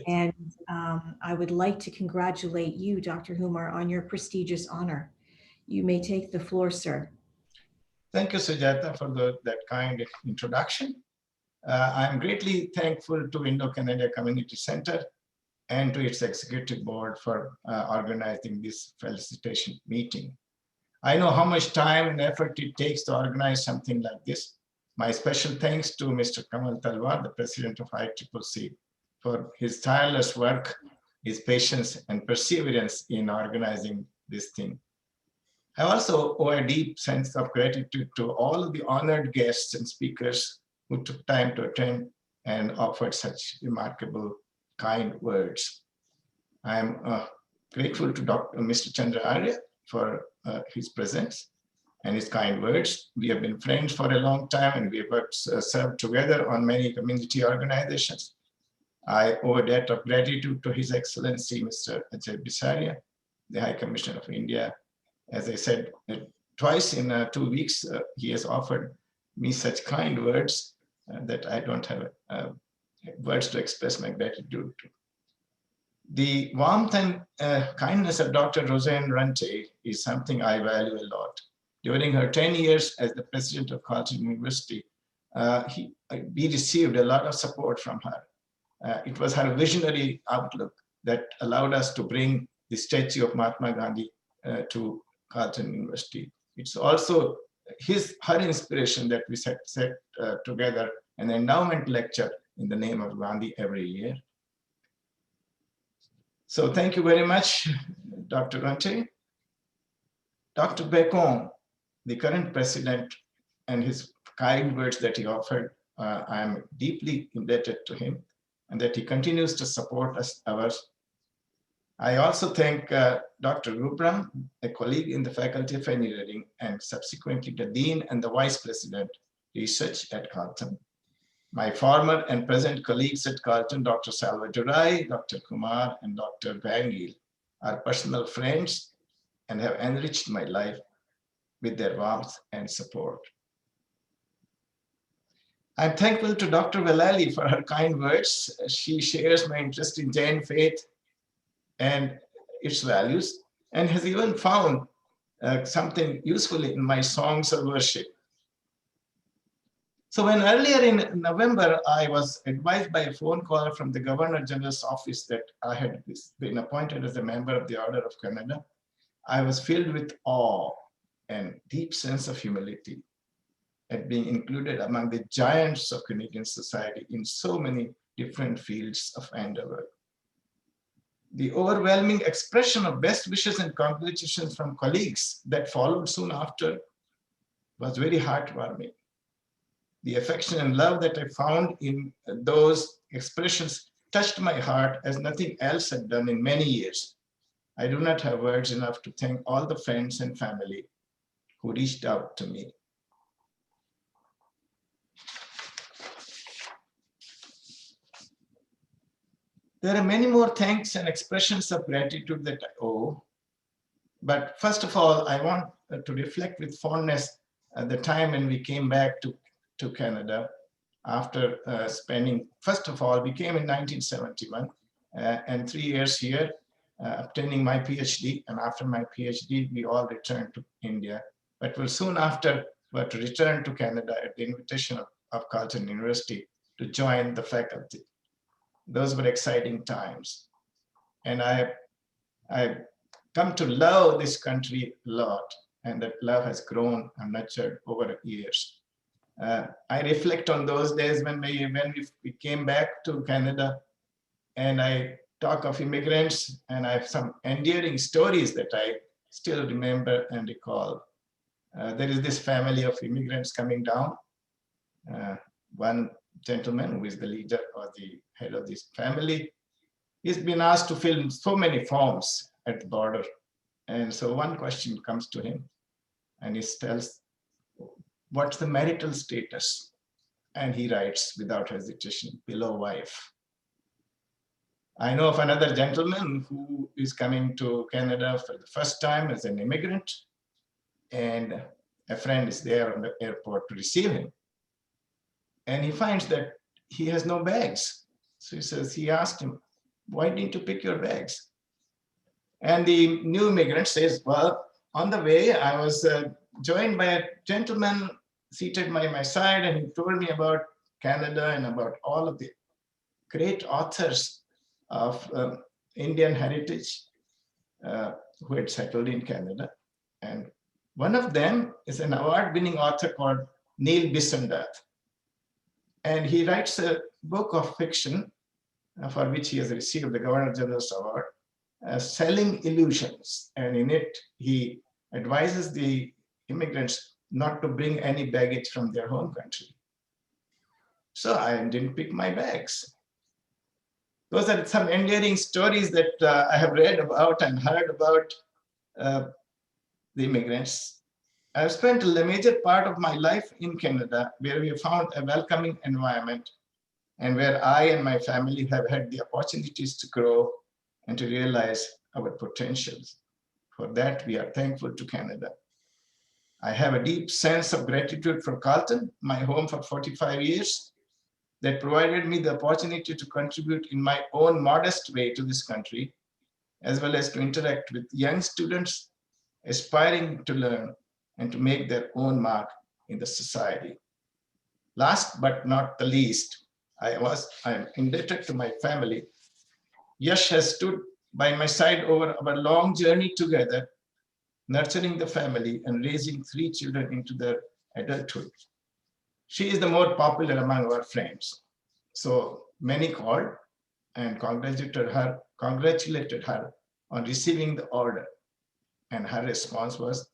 And I would like to congratulate you, Dr. Humar, on your prestigious honor. You may take the floor, sir. Thank you, Sujata, for that kind introduction. I'm greatly thankful to Indo-Canadian Community Centre and to its executive board for organizing this felicitation meeting. I know how much time and effort it takes to organize something like this. My special thanks to Mr. Kamal Talwar, the president of ICCC, for his tireless work, his patience and perseverance in organizing this thing. I also owe a deep sense of gratitude to all of the honored guests and speakers who took time to attend and offered such remarkable, kind words. I am grateful to Mr. Chandra Arya for his presence and his kind words. We have been friends for a long time and we have served together on many community organizations. I owe a debt of gratitude to His Excellency, Mr. Ajay Bisaria, the High Commissioner of India. As I said, twice in 2 weeks, he has offered me such kind words that I don't have words to express my gratitude to. The warmth and kindness of Dr. Roseanne Rante is something I value a lot. During her 10 years as the president of Carleton University, we received a lot of support from her. It was her visionary outlook that allowed us to bring the statue of Mahatma Gandhi to Carleton University. It's also her inspiration that we set together an endowment lecture in the name of Gandhi every year. So thank you very much, Dr. Rante. Dr. Bacon, the current president, and his kind words that he offered, I am deeply indebted to him and that he continues to support us. I also thank Dr. Rubram, a colleague in the Faculty of Engineering, and subsequently the Dean and the Vice President, Research at Carleton. My former and present colleagues at Carleton, Dr. Salvadorai, Dr. Kumar, and Dr. Bangil, are personal friends and have enriched my life with their warmth and support. I'm thankful to Dr. Valali for her kind words. She shares my interest in Jain faith and its values, and has even found something useful in my songs of worship. So when earlier in November, I was advised by a phone call from the Governor General's office that I had been appointed as a member of the Order of Canada, I was filled with awe and deep sense of humility at being included among the giants of Canadian society in so many different fields of endeavor. The overwhelming expression of best wishes and congratulations from colleagues that followed soon after was very heartwarming. The affection and love that I found in those expressions touched my heart as nothing else had done in many years. I do not have words enough to thank all the friends and family who reached out to me. There are many more thanks and expressions of gratitude that I owe. But first of all, I want to reflect with fondness at the time when we came back to Canada after spending, first of all, we came in 1971 and 3 years here, obtaining my PhD. And after my PhD, we all returned to India. But we'll soon after were to return to Canada at the invitation of Carleton University to join the faculty. Those were exciting times. And I've come to love this country a lot, and that love has grown and nurtured over years. I reflect on those days when we came back to Canada, and I talk of immigrants, and I have some endearing stories that I still remember and recall. There is this family of immigrants coming down. One gentleman who is the leader or the head of this family, he's been asked to fill so many forms at the border. And so one question comes to him, and he tells, what's the marital status? And he writes without hesitation, below wife. I know of another gentleman who is coming to Canada for the first time as an immigrant, and a friend is there on the airport to receive him. And he finds that he has no bags. So he asked him, why didn't you pick your bags? And the new immigrant says, well, on the way, I was joined by a gentleman seated by my side, and he told me about Canada and about all of the great authors of Indian heritage who had settled in Canada. And one of them is an award-winning author called Neil Bisondath. And he writes a book of fiction for which he has received the Governor General's Award, Selling Illusions. And in it, he advises the immigrants not to bring any baggage from their home country. So I didn't pick my bags. Those are some endearing stories that I have read about and heard about the immigrants. I've spent a major part of my life in Canada, where we found a welcoming environment and where I and my family have had the opportunities to grow and to realize our potentials. For that, we are thankful to Canada. I have a deep sense of gratitude for Carleton, my home for 45 years, that provided me the opportunity to contribute in my own modest way to this country, as well as to interact with young students aspiring to learn and to make their own mark in the society. Last but not the least, I am indebted to my family. Yash has stood by my side over our long journey together, nurturing the family and raising 3 children into their adulthood. She is the more popular among our friends. So many called and congratulated her on receiving the order. And her response was,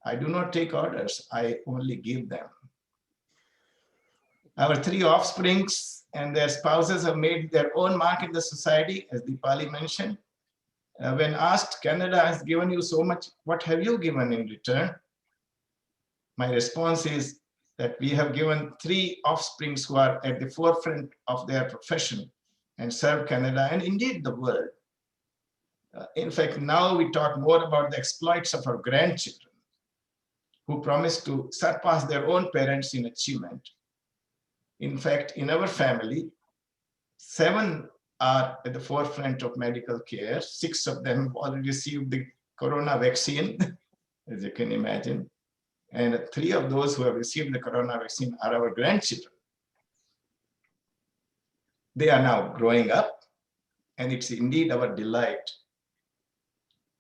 I do not take orders, I only give them. Our 3 offsprings and their spouses have made their own mark in the society, as Deepali mentioned. When asked, Canada has given you so much, what have you given in return? My response is that we have given 3 offsprings who are at the forefront of their profession and serve Canada and indeed the world. In fact, now we talk more about the exploits of our grandchildren, who promise to surpass their own parents in achievement. In fact, in our family, 7 are at the forefront of medical care. 6 of them have already received the corona vaccine, as you can imagine. And 3 of those who have received the corona vaccine are our grandchildren. They are now growing up, and it's indeed our delight.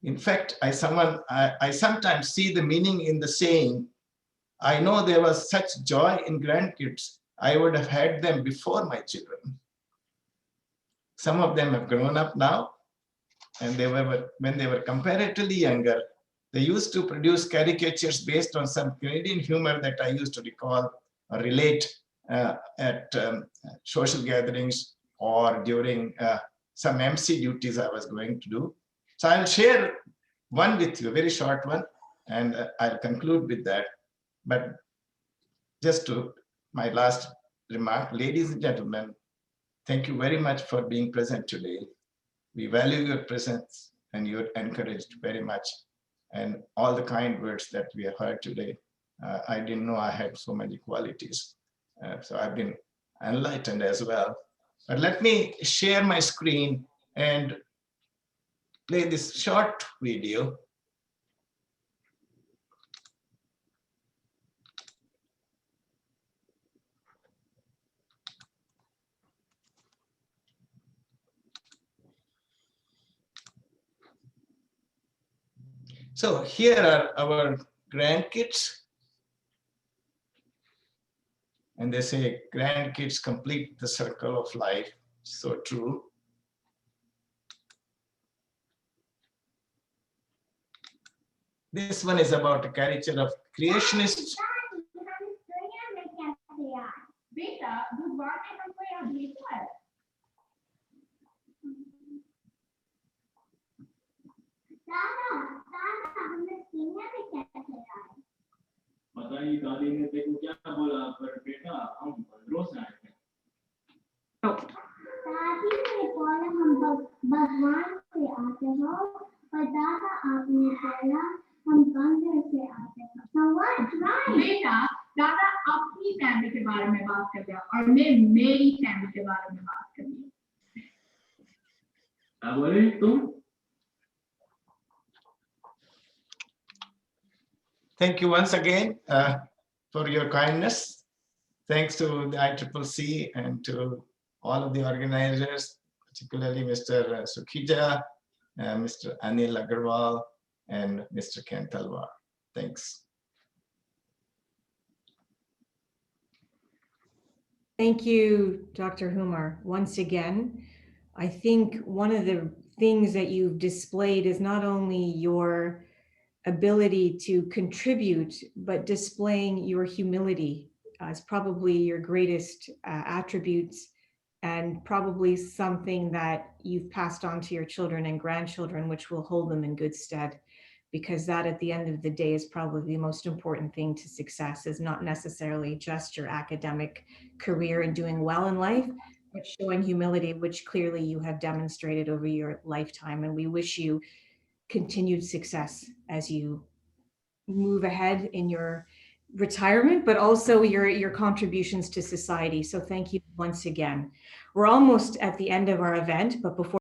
In fact, I sometimes see the meaning in the saying, I know there was such joy in grandkids, I would have had them before my children. Some of them have grown up now, and when they were comparatively younger, they used to produce caricatures based on some Canadian humor that I used to recall or relate at social gatherings or during some MC duties I was going to do. So I'll share one with you, a very short one, and I'll conclude with that. But just to my last remark, ladies and gentlemen, thank you very much for being present today. We value your presence and you're encouraged very much. And all the kind words that we have heard today, I didn't know I had so many qualities. So I've been enlightened as well. But let me share my screen and play this short video. So here are our grandkids. And they say grandkids complete the circle of life. So true. This one is about a caricature of creationists. पता ही दादी ने देखो क्या बोला पर बेटा हम रोज आए थे दादी ने बोला हम भगवान से आते हो पर दादा आपने बोला हम बंदर से आते हैं so what's right बेटा दादा अपनी फैमिली के बारे में बात कर रहा और मैं मेरी फैमिली के बारे में बात कर रही हूं Thank you once again for your kindness. Thanks to the ICCC and to all of the organizers, particularly Mr. Sukhija, Mr. Anil Agarwal, and Mr. Ken Talwar. Thanks. Thank you, Dr. Humar. Once again, I think one of the things that you've displayed is not only your ability to contribute, but displaying your humility as probably your greatest attributes, and probably something that you've passed on to your children and grandchildren, which will hold them in good stead. Because that at the end of the day is probably the most important thing to success, is not necessarily just your academic career and doing well in life, but showing humility, which clearly you have demonstrated over your lifetime. And we wish you continued success as you move ahead in your retirement, but also your contributions to society. So thank you once again. We're almost at the end of our event, but before